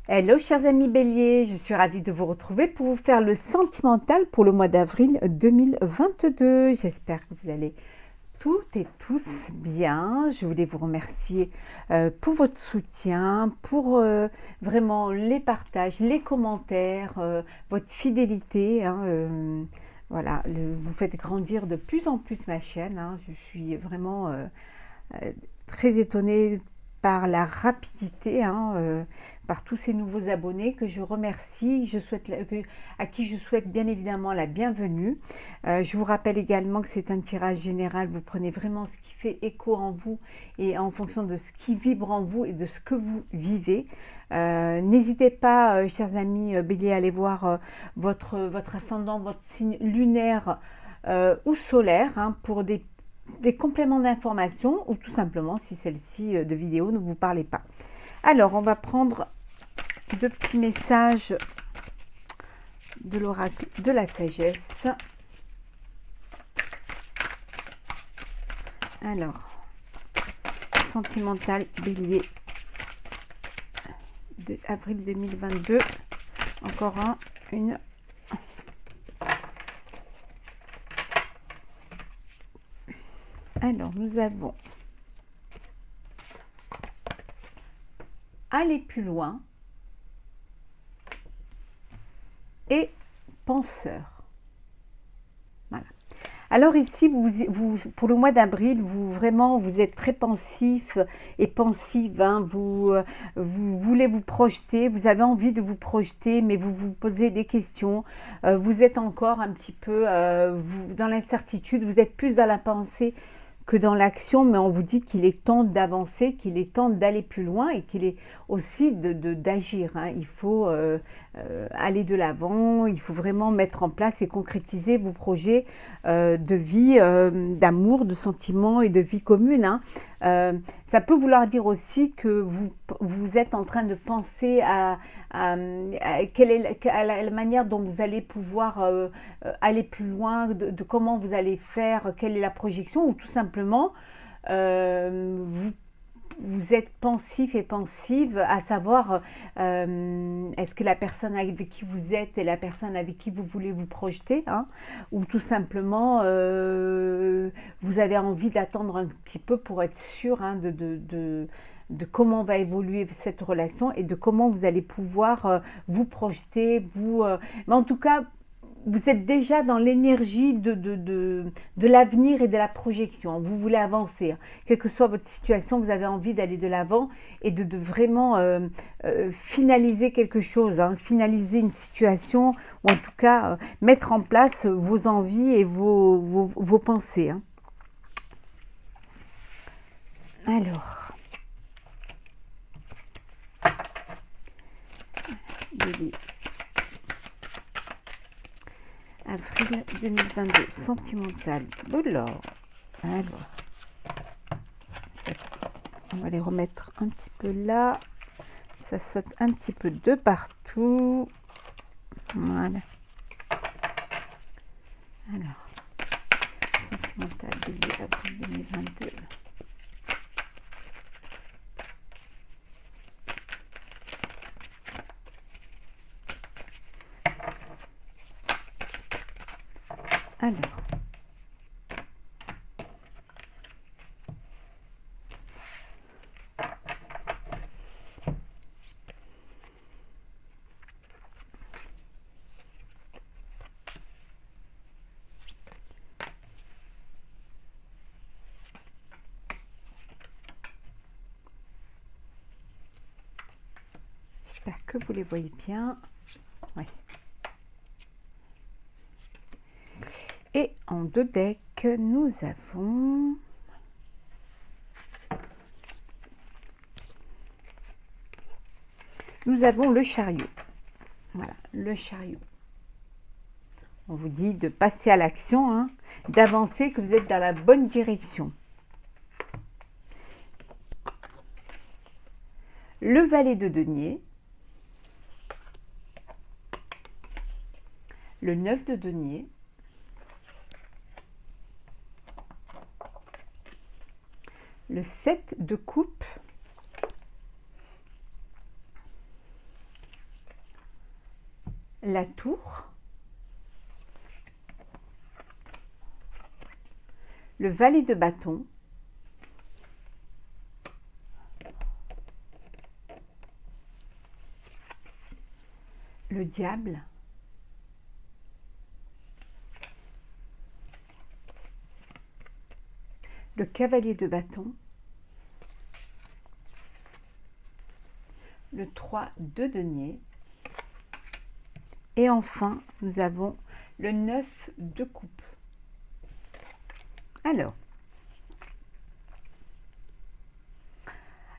Hello chers amis béliers, je suis ravie de vous retrouver pour vous faire le sentimental pour le mois d'avril 2022. J'espère que vous allez toutes et tous bien. Je voulais vous remercier pour votre soutien, pour vraiment les partages, les commentaires, votre fidélité. Voilà, vous faites grandir de plus en plus ma chaîne. Je suis vraiment très étonnée par la rapidité, par tous ces nouveaux abonnés que je remercie, à qui je souhaite bien évidemment la bienvenue. Je vous rappelle également que c'est un tirage général, vous prenez vraiment ce qui fait écho en vous et en fonction de ce qui vibre en vous et de ce que vous vivez. N'hésitez pas, chers amis béliers, à aller voir votre ascendant, votre signe lunaire ou solaire, pour des compléments d'information ou tout simplement si celle-ci de vidéo ne vous parlait pas. Alors, on va prendre deux petits messages de l'oracle de la sagesse. Alors, sentimental bélier de avril 2022. Encore une. Alors, nous avons aller plus loin et penseur. Voilà. Alors ici, pour le mois d'avril, vous êtes très pensif et pensive. Vous voulez vous projeter, vous avez envie de vous projeter, mais vous vous posez des questions. Vous êtes encore un petit peu dans l'incertitude, vous êtes plus dans la pensée que dans l'action, mais on vous dit qu'il est temps d'avancer, qu'il est temps d'aller plus loin et qu'il est aussi d'agir. Il faut aller de l'avant, il faut vraiment mettre en place et concrétiser vos projets de vie, d'amour, de sentiments et de vie commune. Ça peut vouloir dire aussi que vous êtes en train de penser à la manière dont vous allez pouvoir aller plus loin, de comment vous allez faire, quelle est la projection, ou tout simplement vous êtes pensif et pensive à savoir est-ce que la personne avec qui vous êtes est la personne avec qui vous voulez vous projeter, ou tout simplement vous avez envie d'attendre un petit peu pour être sûr de comment va évoluer cette relation et de comment vous allez pouvoir vous projeter, mais en tout cas, vous êtes déjà dans l'énergie de l'avenir et de la projection. Vous voulez avancer. Quelle que soit votre situation, vous avez envie d'aller de l'avant et de vraiment finaliser quelque chose, finaliser une situation, ou en tout cas mettre en place vos envies et vos pensées. Alors, avril 2022, sentimental. Alors, on va les remettre un petit peu là. Ça saute un petit peu de partout. Voilà. Alors, sentimental bélier avril 2022. Alors, j'espère que vous les voyez bien. Ouais. Et en deux decks, nous avons le chariot. Voilà, le chariot. On vous dit de passer à l'action, d'avancer, que vous êtes dans la bonne direction. Le valet de denier. Le 9 de denier. Le 7 de coupe. la tour, le valet de bâton, le diable, le cavalier de bâton, le 3 de denier, et enfin nous avons le 9 de coupe.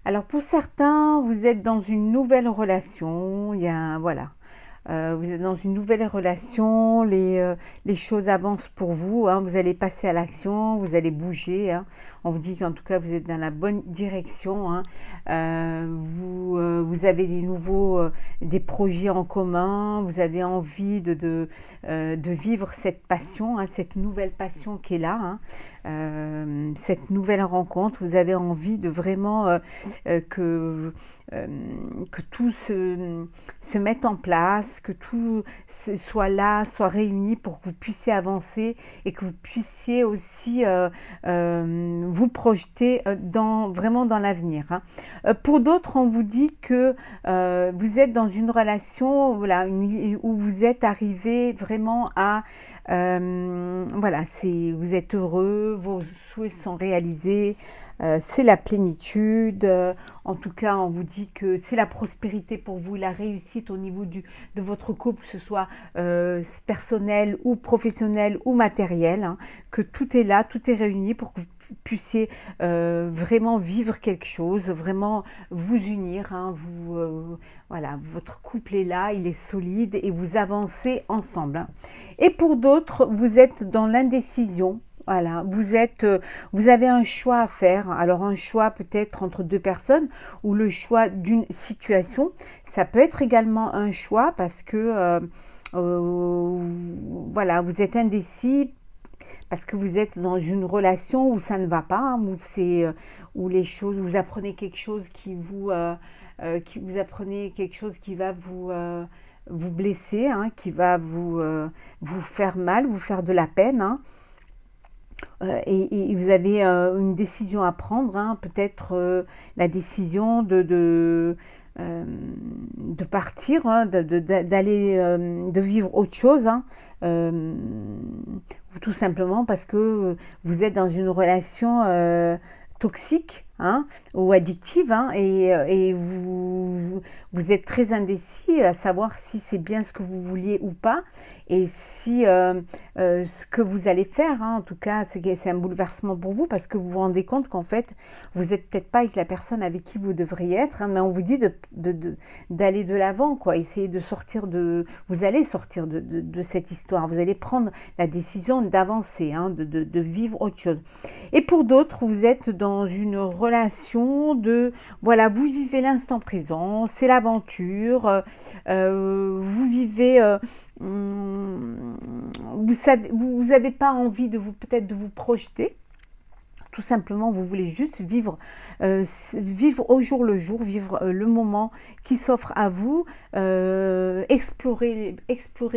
Alors pour certains, vous êtes dans une nouvelle relation, voilà. Vous êtes dans une nouvelle relation, les choses avancent pour vous, hein, vous allez passer à l'action, vous allez bouger, hein. On vous dit qu'en tout cas vous êtes dans la bonne direction, hein. Vous avez des projets en commun, vous avez envie de vivre cette passion, hein, cette nouvelle passion qui est là, hein, cette nouvelle rencontre. Vous avez envie de vraiment que tout se mette en place, que tout soit là, soit réuni pour que vous puissiez avancer et que vous puissiez aussi vous projeter vraiment dans l'avenir, hein. Pour d'autres, on vous dit que vous êtes dans une relation, voilà, où vous êtes arrivé vraiment à voilà, vous êtes heureux, vos souhaits sont réalisés, c'est la plénitude, en tout cas on vous dit que c'est la prospérité pour vous, la réussite au niveau de votre couple, que ce soit personnel ou professionnel ou matériel, hein, que tout est là, tout est réuni pour que vous puissiez vraiment vivre quelque chose, vraiment vous unir, hein, voilà, votre couple est là, il est solide et vous avancez ensemble, hein. Et pour d'autres, vous êtes dans l'indécision. Voilà, vous avez un choix à faire. Alors un choix peut-être entre deux personnes ou le choix d'une situation. Ça peut être également un choix parce que voilà, vous êtes indécis parce que vous êtes dans une relation où ça ne va pas, hein, où les choses, vous apprenez quelque chose qui vous apprenez quelque chose qui va vous blesser, hein, qui va vous faire mal, vous faire de la peine, hein. Et vous avez une décision à prendre, hein, peut-être la décision de partir, hein, d'aller de vivre autre chose, hein, tout simplement parce que vous êtes dans une relation toxique, hein, ou addictive, hein, et vous êtes très indécis à savoir si c'est bien ce que vous vouliez ou pas, et si ce que vous allez faire, hein, en tout cas c'est un bouleversement pour vous parce que vous vous rendez compte qu'en fait vous n'êtes peut-être pas avec la personne avec qui vous devriez être, hein, mais on vous dit d'aller de l'avant, quoi, essayer de sortir vous allez sortir de cette histoire, vous allez prendre la décision d'avancer, hein, de vivre autre chose. Et pour d'autres, vous êtes dans une relation voilà, vous vivez l'instant présent, c'est l'aventure, vous vivez, vous n'avez pas envie peut-être de vous projeter. Tout simplement, vous voulez juste vivre au jour le jour, vivre le moment qui s'offre à vous, explorer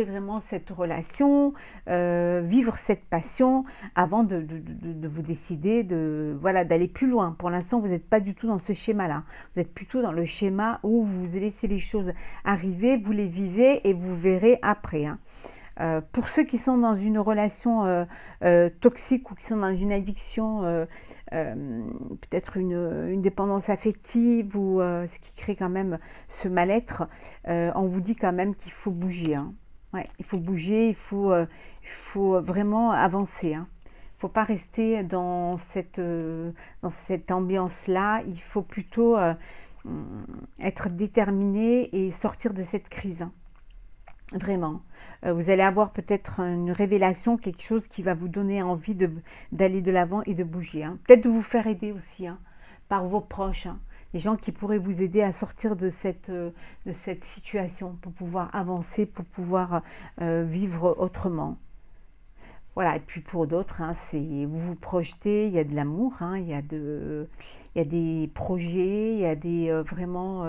vraiment cette relation, vivre cette passion avant de vous décider voilà, d'aller plus loin. Pour l'instant, vous n'êtes pas du tout dans ce schéma-là. Vous êtes plutôt dans le schéma où vous laissez les choses arriver, vous les vivez et vous verrez après, hein. Pour ceux qui sont dans une relation toxique ou qui sont dans une addiction, peut-être une dépendance affective ou ce qui crée quand même ce mal-être, on vous dit quand même qu'il faut bouger, hein. Ouais, il faut bouger, il faut vraiment avancer, hein. Il ne faut pas rester dans cette ambiance-là, il faut plutôt être déterminé et sortir de cette crise, hein. Vraiment. Vous allez avoir peut-être une révélation, quelque chose qui va vous donner envie d'aller de l'avant et de bouger, hein. Peut-être de vous faire aider aussi, hein, par vos proches, hein, les gens qui pourraient vous aider à sortir de cette situation pour pouvoir avancer, pour pouvoir vivre autrement. Voilà, et puis pour d'autres, hein, c'est vous vous projetez, il y a de l'amour, hein, il y a des projets, il y a des vraiment,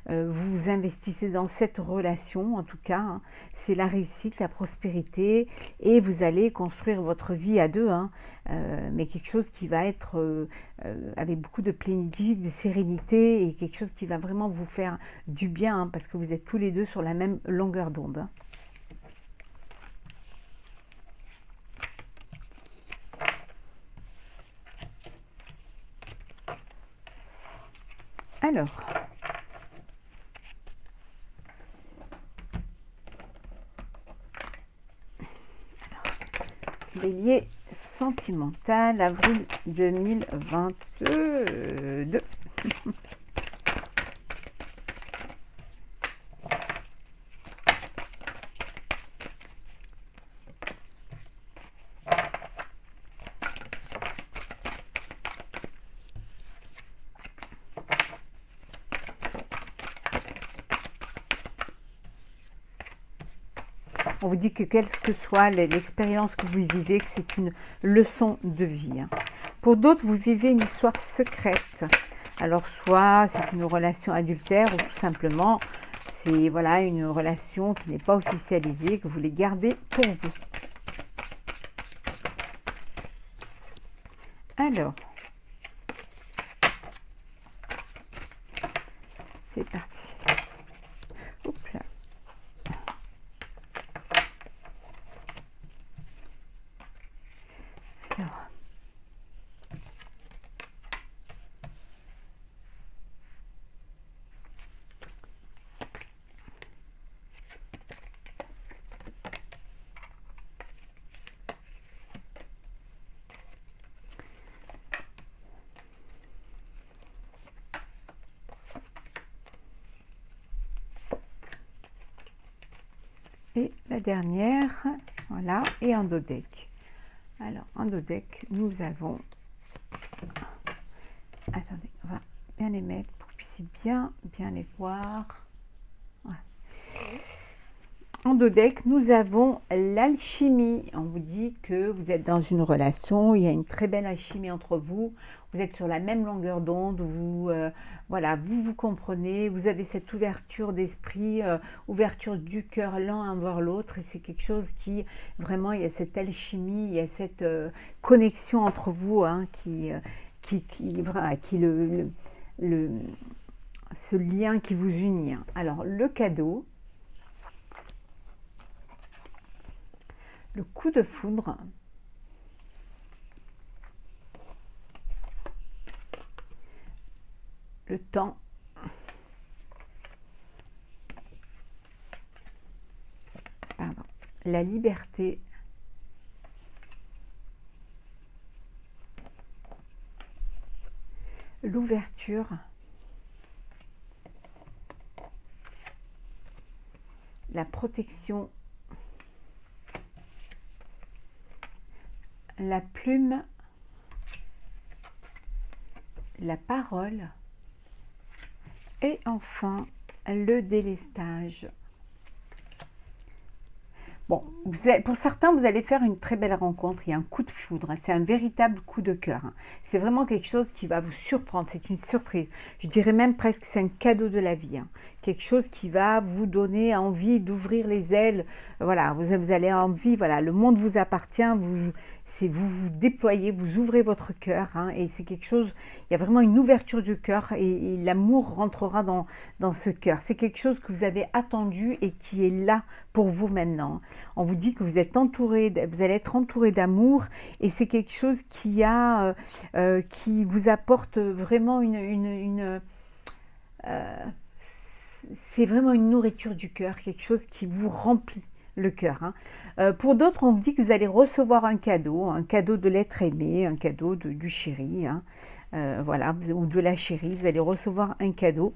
vous vous investissez dans cette relation, en tout cas, hein. C'est la réussite, la prospérité, et vous allez construire votre vie à deux, hein, mais quelque chose qui va être avec beaucoup de plénitude, de sérénité, et quelque chose qui va vraiment vous faire du bien, hein, parce que vous êtes tous les deux sur la même longueur d'onde, hein. Alors, Bélier sentimental, avril 2022. On vous dit que quelle que soit l'expérience que vous vivez, que c'est une leçon de vie, hein. Pour d'autres, vous vivez une histoire secrète. Alors, soit c'est une relation adultère, ou tout simplement, c'est voilà, une relation qui n'est pas officialisée, que vous voulez garder pour vous. Alors, c'est parti. Hop là. Alors, et la dernière, voilà, et un dos deck. Alors, en dos deck, nous avons... Attendez, on va bien les mettre pour que vous puissiez bien les voir. Voilà. En dos deck, nous avons l'alchimie. On vous dit que vous êtes dans une relation, il y a une très belle alchimie entre vous. Vous êtes sur la même longueur d'onde, voilà, vous comprenez, vous avez cette ouverture d'esprit, ouverture du cœur l'un envers l'autre, et c'est quelque chose qui, vraiment, il y a cette alchimie, il y a cette connexion entre vous, hein, ce lien qui vous unit, hein. Alors, le cadeau, le coup de foudre, le temps, pardon, la liberté, l'ouverture, la protection, la plume, la parole, et enfin le délestage. Bon, pour certains, vous allez faire une très belle rencontre. Il y a un coup de foudre, c'est un véritable coup de cœur, hein. C'est vraiment quelque chose qui va vous surprendre, c'est une surprise. Je dirais même presque que c'est un cadeau de la vie, hein. Quelque chose qui va vous donner envie d'ouvrir les ailes. Voilà, vous allez envie, voilà, le monde vous appartient, vous vous déployez, vous ouvrez votre cœur, hein, et c'est quelque chose, il y a vraiment une ouverture du cœur, et l'amour rentrera dans ce cœur. C'est quelque chose que vous avez attendu et qui est là pour vous maintenant. On vous dit que vous êtes entouré, vous allez être entouré d'amour, et c'est quelque chose qui vous apporte vraiment c'est vraiment une nourriture du cœur, quelque chose qui vous remplit le cœur, hein. Pour d'autres, on vous dit que vous allez recevoir un cadeau de l'être aimé, un cadeau du chéri, hein. Voilà, ou de la chérie, vous allez recevoir un cadeau.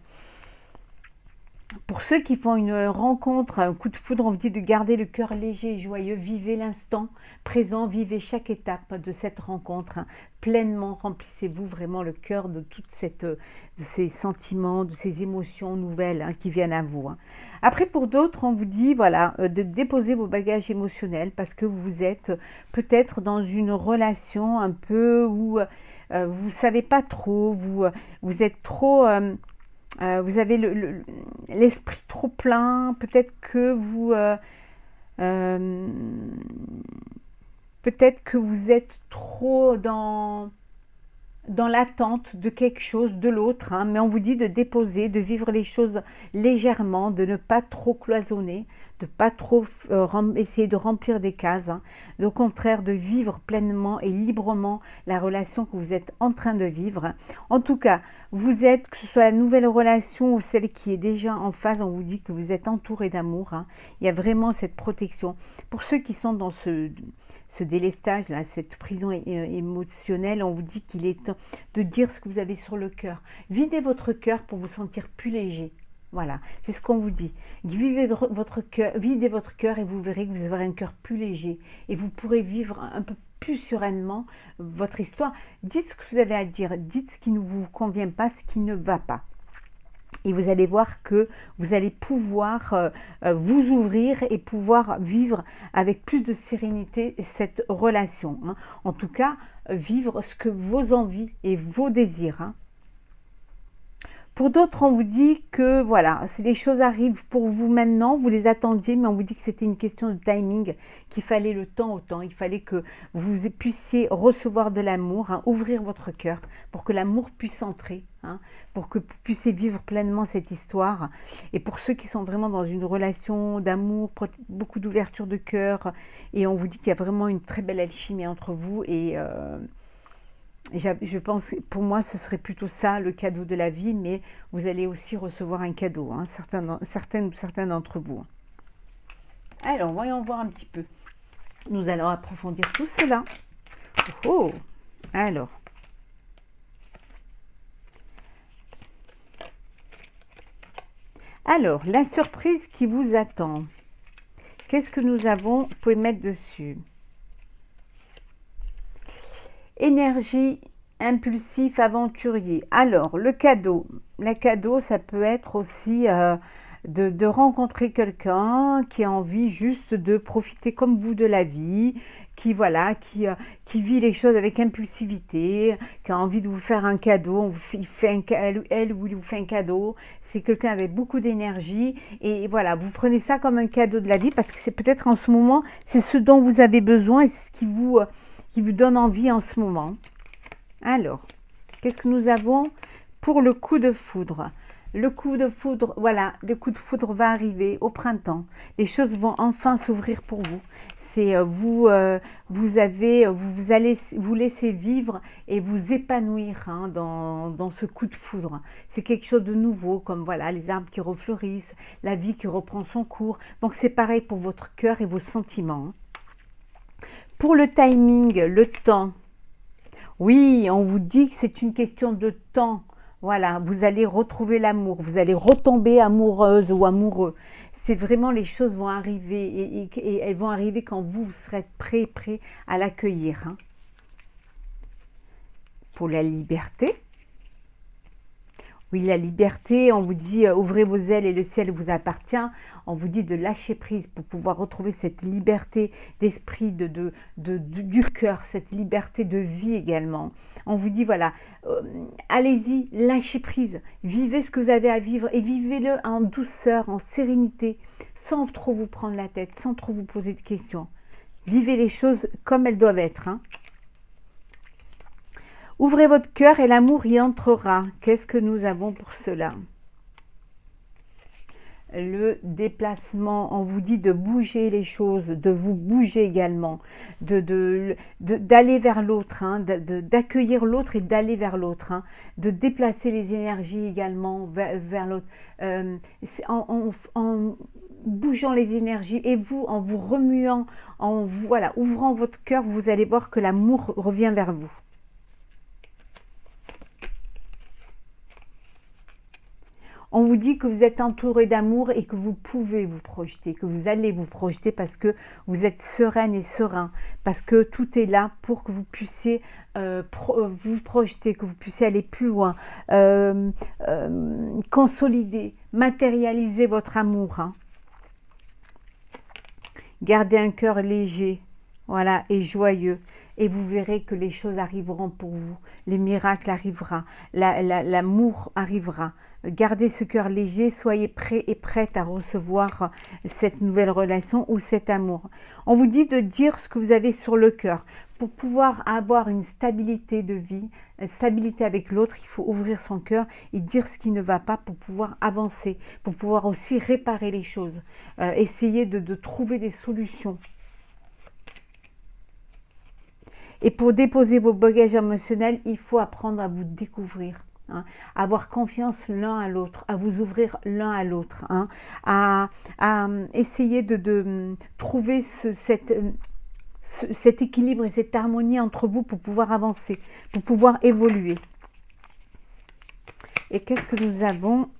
Pour ceux qui font une rencontre, un coup de foudre, on vous dit de garder le cœur léger et joyeux, vivez l'instant présent, vivez chaque étape de cette rencontre, hein, pleinement, remplissez-vous vraiment le cœur de de ces sentiments, de ces émotions nouvelles, hein, qui viennent à vous, hein. Après, pour d'autres, on vous dit voilà, de déposer vos bagages émotionnels parce que vous êtes peut-être dans une relation un peu où vous ne savez pas trop, vous êtes trop... vous avez l'esprit trop plein, peut-être que euh, peut-être que vous êtes trop dans l'attente de quelque chose de l'autre, hein, mais on vous dit de déposer, de vivre les choses légèrement, de ne pas trop cloisonner, de pas trop essayer de remplir des cases, hein, au contraire de vivre pleinement et librement la relation que vous êtes en train de vivre. En tout cas, vous êtes, que ce soit la nouvelle relation ou celle qui est déjà en phase, on vous dit que vous êtes entouré d'amour, hein. Il y a vraiment cette protection. Pour ceux qui sont dans ce délestage, là, cette prison émotionnelle, on vous dit qu'il est temps de dire ce que vous avez sur le cœur. Videz votre cœur pour vous sentir plus léger. Voilà, c'est ce qu'on vous dit. Videz votre cœur et vous verrez que vous aurez un cœur plus léger et vous pourrez vivre un peu plus sereinement votre histoire. Dites ce que vous avez à dire, dites ce qui ne vous convient pas, ce qui ne va pas. Et vous allez voir que vous allez pouvoir vous ouvrir et pouvoir vivre avec plus de sérénité cette relation, hein. En tout cas, vivre ce que vos envies et vos désirs, hein. Pour d'autres, on vous dit que voilà, les choses arrivent pour vous maintenant, vous les attendiez, mais on vous dit que c'était une question de timing, qu'il fallait le temps au temps, il fallait que vous puissiez recevoir de l'amour, hein, ouvrir votre cœur pour que l'amour puisse entrer, hein, pour que vous puissiez vivre pleinement cette histoire. Et pour ceux qui sont vraiment dans une relation d'amour, beaucoup d'ouverture de cœur, et on vous dit qu'il y a vraiment une très belle alchimie entre vous je pense, pour moi, ce serait plutôt ça, le cadeau de la vie, mais vous allez aussi recevoir un cadeau, hein, certains d'entre vous. Alors, voyons voir un petit peu. Nous allons approfondir tout cela. Oh, alors. Alors, la surprise qui vous attend. Qu'est-ce que nous avons? Vous pouvez mettre dessus. Énergie, impulsif, aventurier. Alors, le cadeau, ça peut être aussi de rencontrer quelqu'un qui a envie juste de profiter comme vous de la vie, qui vit les choses avec impulsivité, qui a envie de vous faire un cadeau, elle ou il vous fait un cadeau. C'est quelqu'un avec beaucoup d'énergie et voilà, vous prenez ça comme un cadeau de la vie parce que c'est peut-être en ce moment, c'est ce dont vous avez besoin et c'est ce qui vous donne envie en ce moment. Alors, qu'est-ce que nous avons pour le coup de foudre? Le coup de foudre, voilà, le coup de foudre va arriver au printemps. Les choses vont enfin s'ouvrir pour vous. C'est vous allez vous laisser vivre et vous épanouir, hein, dans ce coup de foudre. C'est quelque chose de nouveau, comme voilà, les arbres qui refleurissent, la vie qui reprend son cours. Donc c'est pareil pour votre cœur et vos sentiments. Pour le timing, le temps, oui, on vous dit que c'est une question de temps. Voilà, vous allez retrouver l'amour, vous allez retomber amoureuse ou amoureux. C'est vraiment, les choses vont arriver et elles vont arriver quand vous serez prêt à l'accueillir, hein. Pour la liberté, oui, la liberté, on vous dit ouvrez vos ailes et le ciel vous appartient. On vous dit de lâcher prise pour pouvoir retrouver cette liberté d'esprit, du cœur, cette liberté de vie également. On vous dit voilà, allez-y, lâchez prise, vivez ce que vous avez à vivre et vivez-le en douceur, en sérénité, sans trop vous prendre la tête, sans trop vous poser de questions. Vivez les choses comme elles doivent être, hein. Ouvrez votre cœur et l'amour y entrera. Qu'est-ce que nous avons pour cela? Le déplacement, on vous dit de bouger les choses, de vous bouger également, d'aller vers l'autre, hein, d'accueillir l'autre et d'aller vers l'autre, hein, de déplacer les énergies également vers l'autre, en bougeant les énergies et vous, en vous remuant, voilà, ouvrant votre cœur, vous allez voir que l'amour revient vers vous. On vous dit que vous êtes entouré d'amour et que vous pouvez vous projeter, que vous allez vous projeter parce que vous êtes sereine et serein, parce que tout est là pour que vous puissiez vous projeter, que vous puissiez aller plus loin, consolider, matérialiser votre amour. Hein. Gardez un cœur léger, voilà, et joyeux. Et vous verrez que les choses arriveront pour vous. Les miracles arriveront, l'amour arrivera. Gardez ce cœur léger, soyez prêts et prêtes à recevoir cette nouvelle relation ou cet amour. On vous dit de dire ce que vous avez sur le cœur. Pour pouvoir avoir une stabilité de vie, une stabilité avec l'autre, il faut ouvrir son cœur et dire ce qui ne va pas pour pouvoir avancer, pour pouvoir aussi réparer les choses, essayer de trouver des solutions. Et pour déposer vos bagages émotionnels, il faut apprendre à vous découvrir, hein, à avoir confiance l'un à l'autre, à vous ouvrir l'un à l'autre, hein, à essayer de trouver cet équilibre et cette harmonie entre vous pour pouvoir avancer, pour pouvoir évoluer. Et qu'est-ce que nous avons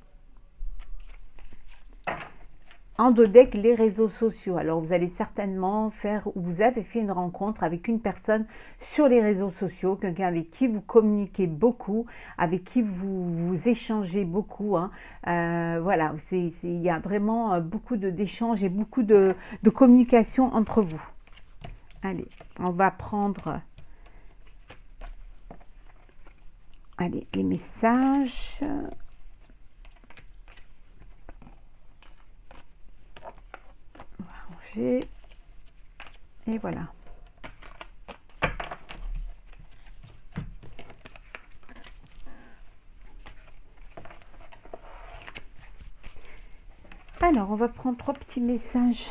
en dos deck, les réseaux sociaux. Alors, vous allez certainement faire, ou vous avez fait une rencontre avec une personne sur les réseaux sociaux, quelqu'un avec qui vous communiquez beaucoup, avec qui vous échangez beaucoup. Hein. Voilà, il y a vraiment beaucoup d'échanges et beaucoup de communication entre vous. Allez, on va prendre les messages. Et voilà. Alors, on va prendre 3 petits messages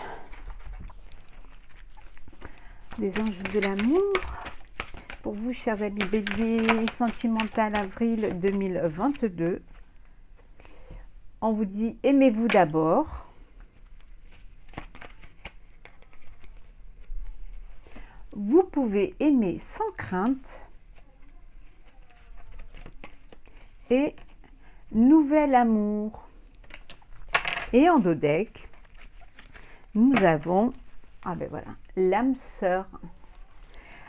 des anges de l'amour. Pour vous, chers amis béliers, sentimental avril 2022. On vous dit, aimez-vous d'abord. Vous pouvez aimer sans crainte. Et nouvel amour. Et en dos deck, nous avons, voilà, l'âme sœur.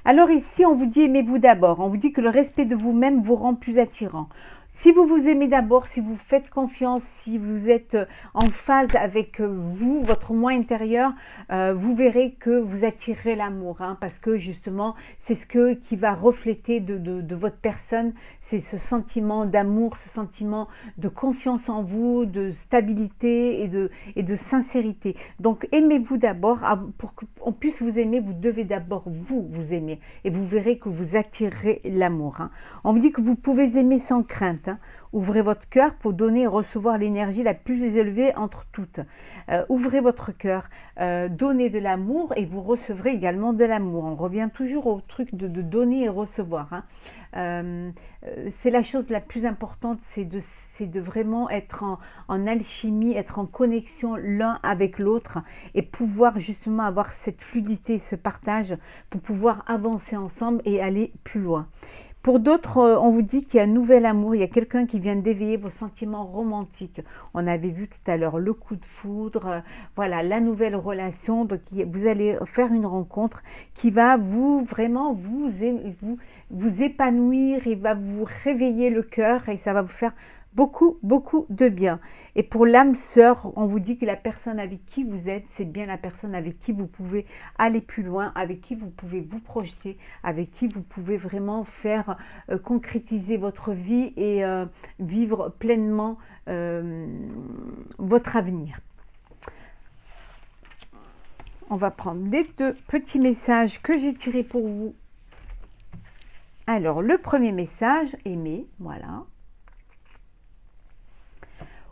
Alors ici, on vous dit aimez-vous d'abord. On vous dit que le respect de vous-même vous rend plus attirant. Si vous vous aimez d'abord, si vous faites confiance, si vous êtes en phase avec vous, votre moi intérieur, vous verrez que vous attirerez l'amour. Hein, parce que justement, c'est ce qui va refléter de votre personne. C'est ce sentiment d'amour, ce sentiment de confiance en vous, de stabilité et de sincérité. Donc, aimez-vous d'abord. Pour qu'on puisse vous aimer, vous devez d'abord vous aimer. Et vous verrez que vous attirerez l'amour. Hein. On vous dit que vous pouvez aimer sans crainte. Hein. Ouvrez votre cœur pour donner et recevoir l'énergie la plus élevée entre toutes. Ouvrez votre cœur, donnez de l'amour et vous recevrez également de l'amour. On revient toujours au truc de donner et recevoir. Hein. C'est la chose la plus importante, c'est de vraiment être en alchimie, être en connexion l'un avec l'autre et pouvoir justement avoir cette fluidité, ce partage pour pouvoir avancer ensemble et aller plus loin. Pour d'autres, on vous dit qu'il y a un nouvel amour, il y a quelqu'un qui vient d'éveiller vos sentiments romantiques. On avait vu tout à l'heure le coup de foudre, voilà, la nouvelle relation. Donc, vous allez faire une rencontre qui va vraiment vous épanouir, il va vous réveiller le cœur et ça va vous faire beaucoup de bien. Et pour l'âme sœur, on vous dit que la personne avec qui vous êtes, c'est bien la personne avec qui vous pouvez aller plus loin, avec qui vous pouvez vous projeter, avec qui vous pouvez vraiment faire concrétiser votre vie et vivre pleinement votre avenir. On va prendre les 2 petits messages que j'ai tirés pour vous. Alors, le premier message, aimer, voilà.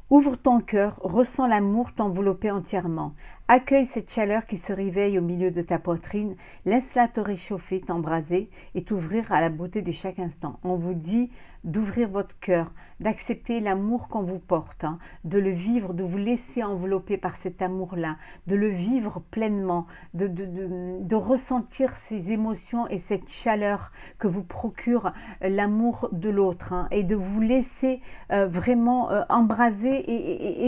Ouvre ton cœur, ressens l'amour t'envelopper entièrement. Accueille cette chaleur qui se réveille au milieu de ta poitrine, laisse-la te réchauffer, t'embraser et t'ouvrir à la beauté de chaque instant. On vous dit d'ouvrir votre cœur, d'accepter l'amour qu'on vous porte, hein, de le vivre, de vous laisser envelopper par cet amour-là, de le vivre pleinement, de ressentir ces émotions et cette chaleur que vous procure l'amour de l'autre, hein, et de vous laisser vraiment embraser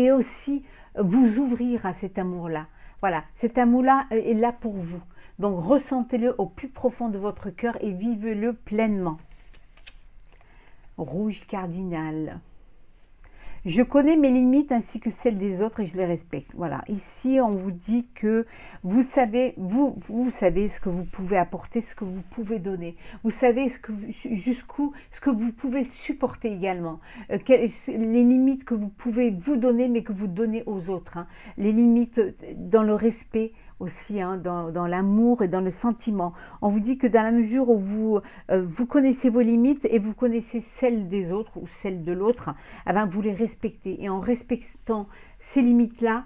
et aussi vous ouvrir à cet amour-là. Voilà, cet amour-là est là pour vous. Donc ressentez-le au plus profond de votre cœur et vivez-le pleinement. Rouge cardinal. Je connais mes limites ainsi que celles des autres et je les respecte. Voilà, ici on vous dit que vous savez ce que vous pouvez apporter, ce que vous pouvez donner. Vous savez jusqu'où ce que vous pouvez supporter également. Les limites que vous pouvez vous donner mais que vous donnez aux autres. Hein. Les limites dans le respect aussi, hein, dans l'amour et dans le sentiment. On vous dit que dans la mesure où vous connaissez vos limites et vous connaissez celles des autres ou celles de l'autre, eh ben vous les respectez. Et en respectant ces limites-là,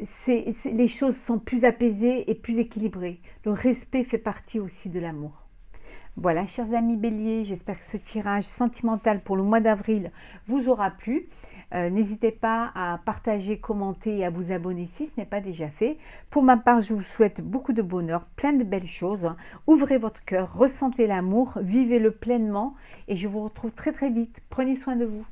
les choses sont plus apaisées et plus équilibrées. Le respect fait partie aussi de l'amour. Voilà, chers amis béliers, j'espère que ce tirage sentimental pour le mois d'avril vous aura plu. N'hésitez pas à partager, commenter et à vous abonner si ce n'est pas déjà fait. Pour ma part, je vous souhaite beaucoup de bonheur, plein de belles choses. Ouvrez votre cœur, ressentez l'amour, vivez-le pleinement et je vous retrouve très très vite. Prenez soin de vous.